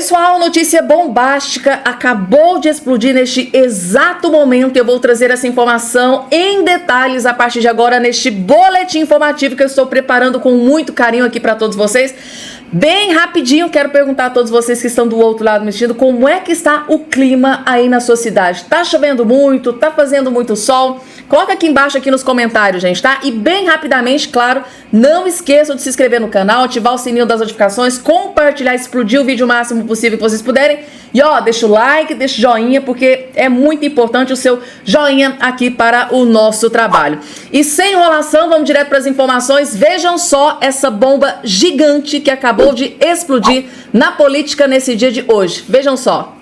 Pessoal, notícia bombástica acabou de explodir neste exato momento. Eu vou trazer essa informação em detalhes a partir de agora neste boletim informativo que eu estou preparando com muito carinho aqui para todos vocês. Bem rapidinho, quero perguntar a todos vocês que estão do outro lado me assistindo, como é que está o clima aí na sua cidade? Tá chovendo muito? Tá fazendo muito sol? Coloca aqui embaixo aqui nos comentários, gente, tá? E bem rapidamente, claro, não esqueçam de se inscrever no canal, ativar o sininho das notificações, compartilhar, explodir o vídeo o máximo possível que vocês puderem. E ó, deixa o like, deixa o joinha, porque é muito importante o seu joinha aqui para o nosso trabalho. E sem enrolação, vamos direto para as informações. Vejam só essa bomba gigante que acabou de explodir na política nesse dia de hoje. Vejam só.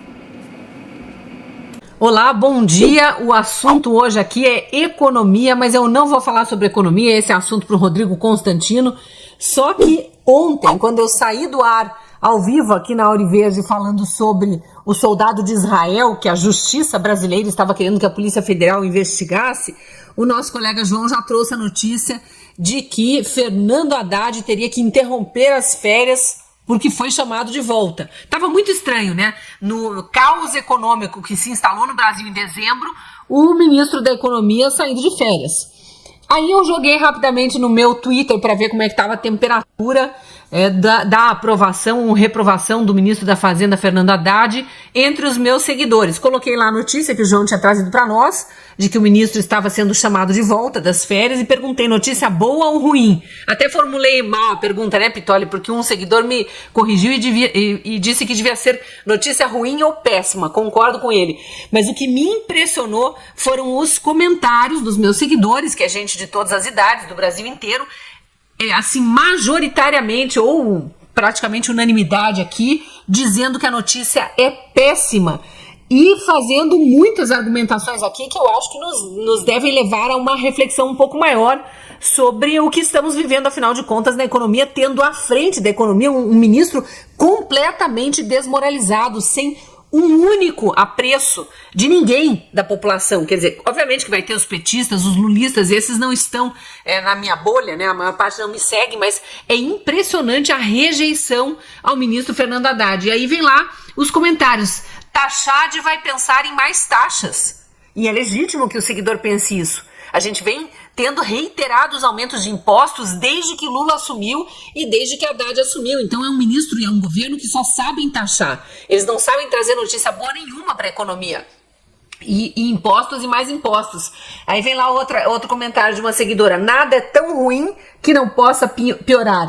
Olá, bom dia. O assunto hoje aqui é economia, mas eu não vou falar sobre economia, esse é assunto para o Rodrigo Constantino. Só que ontem, quando eu saí do ar ao vivo aqui na Hora Verde falando sobre o soldado de Israel, que a justiça brasileira estava querendo que a Polícia Federal investigasse, o nosso colega João já trouxe a notícia de que Fernando Haddad teria que interromper as férias porque foi chamado de volta. Tava muito estranho, né? No caos econômico que se instalou no Brasil em dezembro, o ministro da Economia saindo de férias. Aí eu joguei rapidamente no meu Twitter para ver como é que estava a temperatura da aprovação ou reprovação do ministro da Fazenda, Fernando Haddad, entre os meus seguidores. Coloquei lá a notícia que o João tinha trazido para nós, de que o ministro estava sendo chamado de volta das férias, e perguntei, notícia boa ou ruim? Até formulei mal a pergunta, né, Pitoli? Porque um seguidor me corrigiu e disse que devia ser notícia ruim ou péssima, concordo com ele. Mas o que me impressionou foram os comentários dos meus seguidores, que é gente de todas as idades, do Brasil inteiro, assim, majoritariamente ou praticamente unanimidade aqui, dizendo que a notícia é péssima e fazendo muitas argumentações aqui que eu acho que nos devem levar a uma reflexão um pouco maior sobre o que estamos vivendo, afinal de contas, na economia, tendo à frente da economia um ministro completamente desmoralizado, sem um único apreço de ninguém da população. Quer dizer, obviamente que vai ter os petistas, os lulistas, esses não estão na minha bolha, né? A maior parte não me segue, mas é impressionante a rejeição ao ministro Fernando Haddad. E aí vem lá os comentários. Taxad vai pensar em mais taxas. E é legítimo que o seguidor pense isso. A gente vem tendo reiterados aumentos de impostos desde que Lula assumiu e desde que Haddad assumiu. Então é um ministro e é um governo que só sabem taxar. Eles não sabem trazer notícia boa nenhuma para a economia. E impostos e mais impostos. Aí vem lá outro comentário de uma seguidora. Nada é tão ruim que não possa piorar.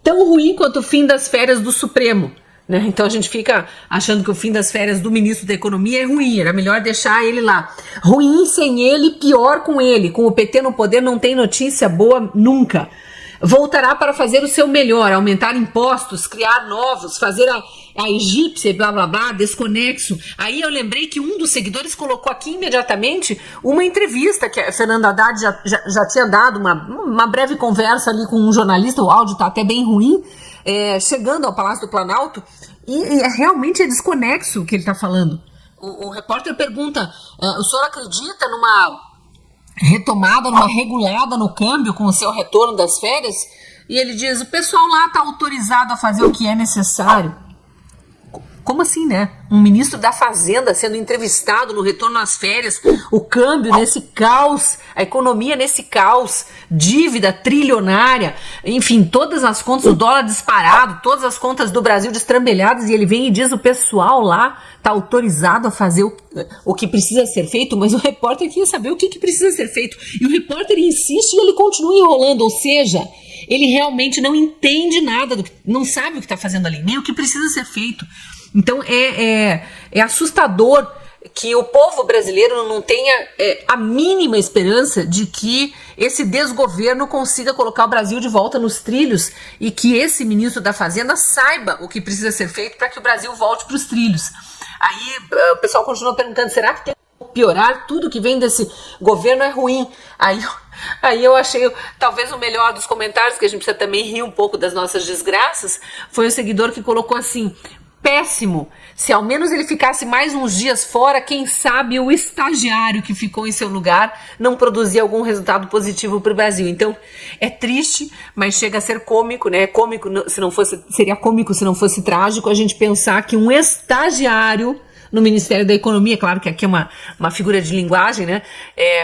Tão ruim quanto o fim das férias do Supremo. Né? Então a gente fica achando que o fim das férias do ministro da Economia é ruim, era melhor deixar ele lá. Ruim sem ele, pior com ele. Com o PT no poder não tem notícia boa nunca. Voltará para fazer o seu melhor, aumentar impostos, criar novos, fazer a egípcia, blá blá blá, desconexo. Aí eu lembrei que um dos seguidores colocou aqui imediatamente uma entrevista que a Fernando Haddad já tinha dado, uma breve conversa ali com um jornalista, o áudio está até bem ruim, chegando ao Palácio do Planalto, e realmente é desconexo o que ele está falando. O repórter pergunta, o senhor acredita numa retomada, numa regulada no câmbio com o seu retorno das férias? E ele diz, o pessoal lá está autorizado a fazer o que é necessário. Como assim, né? Um ministro da Fazenda sendo entrevistado no retorno às férias, o câmbio nesse caos, a economia nesse caos, dívida trilionária, enfim, todas as contas, o dólar disparado, todas as contas do Brasil destrambelhadas, e ele vem e diz, o pessoal lá está autorizado a fazer o que precisa ser feito, mas o repórter queria saber o que precisa ser feito, e o repórter insiste e ele continua enrolando, ou seja, ele realmente não entende nada, não sabe o que está fazendo ali, nem o que precisa ser feito. Então é assustador que o povo brasileiro não tenha a mínima esperança de que esse desgoverno consiga colocar o Brasil de volta nos trilhos e que esse ministro da Fazenda saiba o que precisa ser feito para que o Brasil volte para os trilhos. Aí o pessoal continua perguntando, será que tem que piorar? Tudo que vem desse governo é ruim. Aí eu achei, talvez o melhor dos comentários, que a gente precisa também rir um pouco das nossas desgraças, foi o seguidor que colocou assim, péssimo. Se ao menos ele ficasse mais uns dias fora, quem sabe o estagiário que ficou em seu lugar não produzia algum resultado positivo para o Brasil. Então, é triste, mas chega a ser cômico, né? Seria cômico se não fosse trágico a gente pensar que um estagiário no Ministério da Economia, claro que aqui é uma figura de linguagem, né?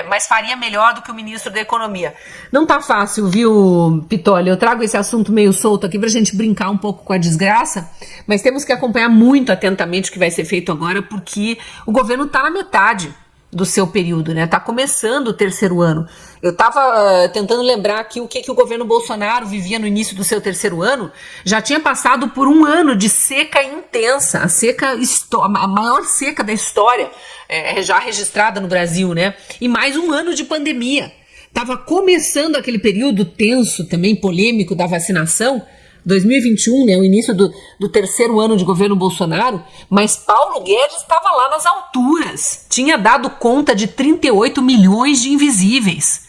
Mas faria melhor do que o ministro da Economia. Não tá fácil, viu, Pitolli? Eu trago esse assunto meio solto aqui pra gente brincar um pouco com a desgraça, mas temos que acompanhar muito atentamente o que vai ser feito agora, porque o governo tá na metade do seu período, né? Tá começando o terceiro ano. Eu tava tentando lembrar aqui o que o governo Bolsonaro vivia no início do seu terceiro ano. Já tinha passado por um ano de seca intensa, a maior seca da história, já registrada no Brasil, né? E mais um ano de pandemia. Tava começando aquele período tenso, também polêmico, da vacinação, 2021, né, o início do terceiro ano de governo Bolsonaro, mas Paulo Guedes estava lá nas alturas, tinha dado conta de 38 milhões de invisíveis.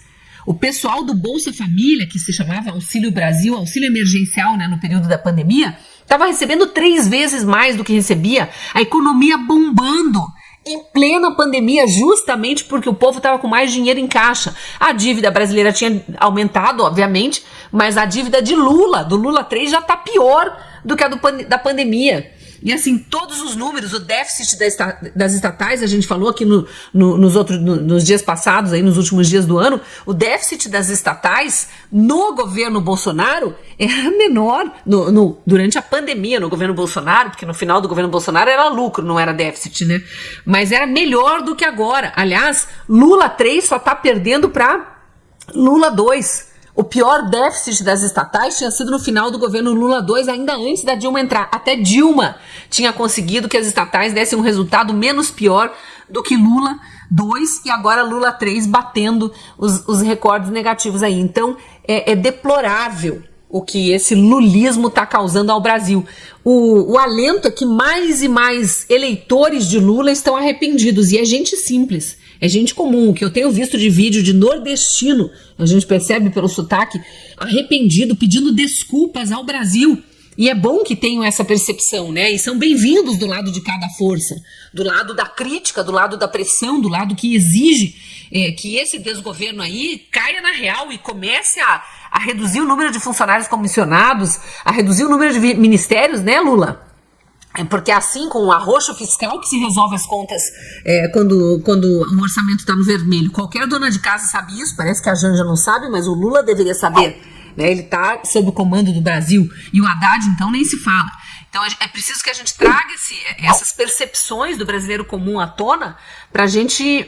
O pessoal do Bolsa Família, que se chamava Auxílio Brasil, auxílio emergencial, né, no período da pandemia, estava recebendo 3 vezes mais do que recebia, a economia bombando, em plena pandemia, justamente porque o povo estava com mais dinheiro em caixa. A dívida brasileira tinha aumentado, obviamente, mas a dívida do Lula 3, já está pior do que a da pandemia. E assim, todos os números, o déficit das estatais, a gente falou aqui nos dias passados, aí nos últimos dias do ano, o déficit das estatais no governo Bolsonaro era menor durante a pandemia no governo Bolsonaro, porque no final do governo Bolsonaro era lucro, não era déficit, né? Mas era melhor do que agora. Aliás, Lula 3 só está perdendo para Lula 2. O pior déficit das estatais tinha sido no final do governo Lula 2, ainda antes da Dilma entrar. Até Dilma tinha conseguido que as estatais dessem um resultado menos pior do que Lula 2 e agora Lula 3 batendo os recordes negativos aí. Então é deplorável o que esse lulismo está causando ao Brasil. O alento é que mais e mais eleitores de Lula estão arrependidos, e é gente simples. É gente comum, que eu tenho visto de vídeo de nordestino, a gente percebe pelo sotaque, arrependido, pedindo desculpas ao Brasil. E é bom que tenham essa percepção, né? E são bem-vindos do lado de cada força, do lado da crítica, do lado da pressão, do lado que exige que esse desgoverno aí caia na real e comece a reduzir o número de funcionários comissionados, a reduzir o número de ministérios, né, Lula? Porque é assim, com o arroxo fiscal, que se resolve as contas quando o orçamento está no vermelho. Qualquer dona de casa sabe isso, parece que a Janja não sabe, mas o Lula deveria saber, né? Ele está sob o comando do Brasil, e o Haddad, então, nem se fala. Então é preciso que a gente traga essas percepções do brasileiro comum à tona para a gente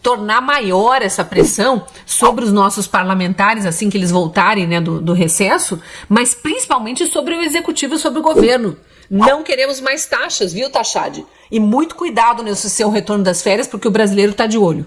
tornar maior essa pressão sobre os nossos parlamentares assim que eles voltarem, né, do recesso, mas principalmente sobre o executivo e sobre o governo. Não queremos mais taxas, viu, Tachad? E muito cuidado nesse seu retorno das férias, porque o brasileiro está de olho.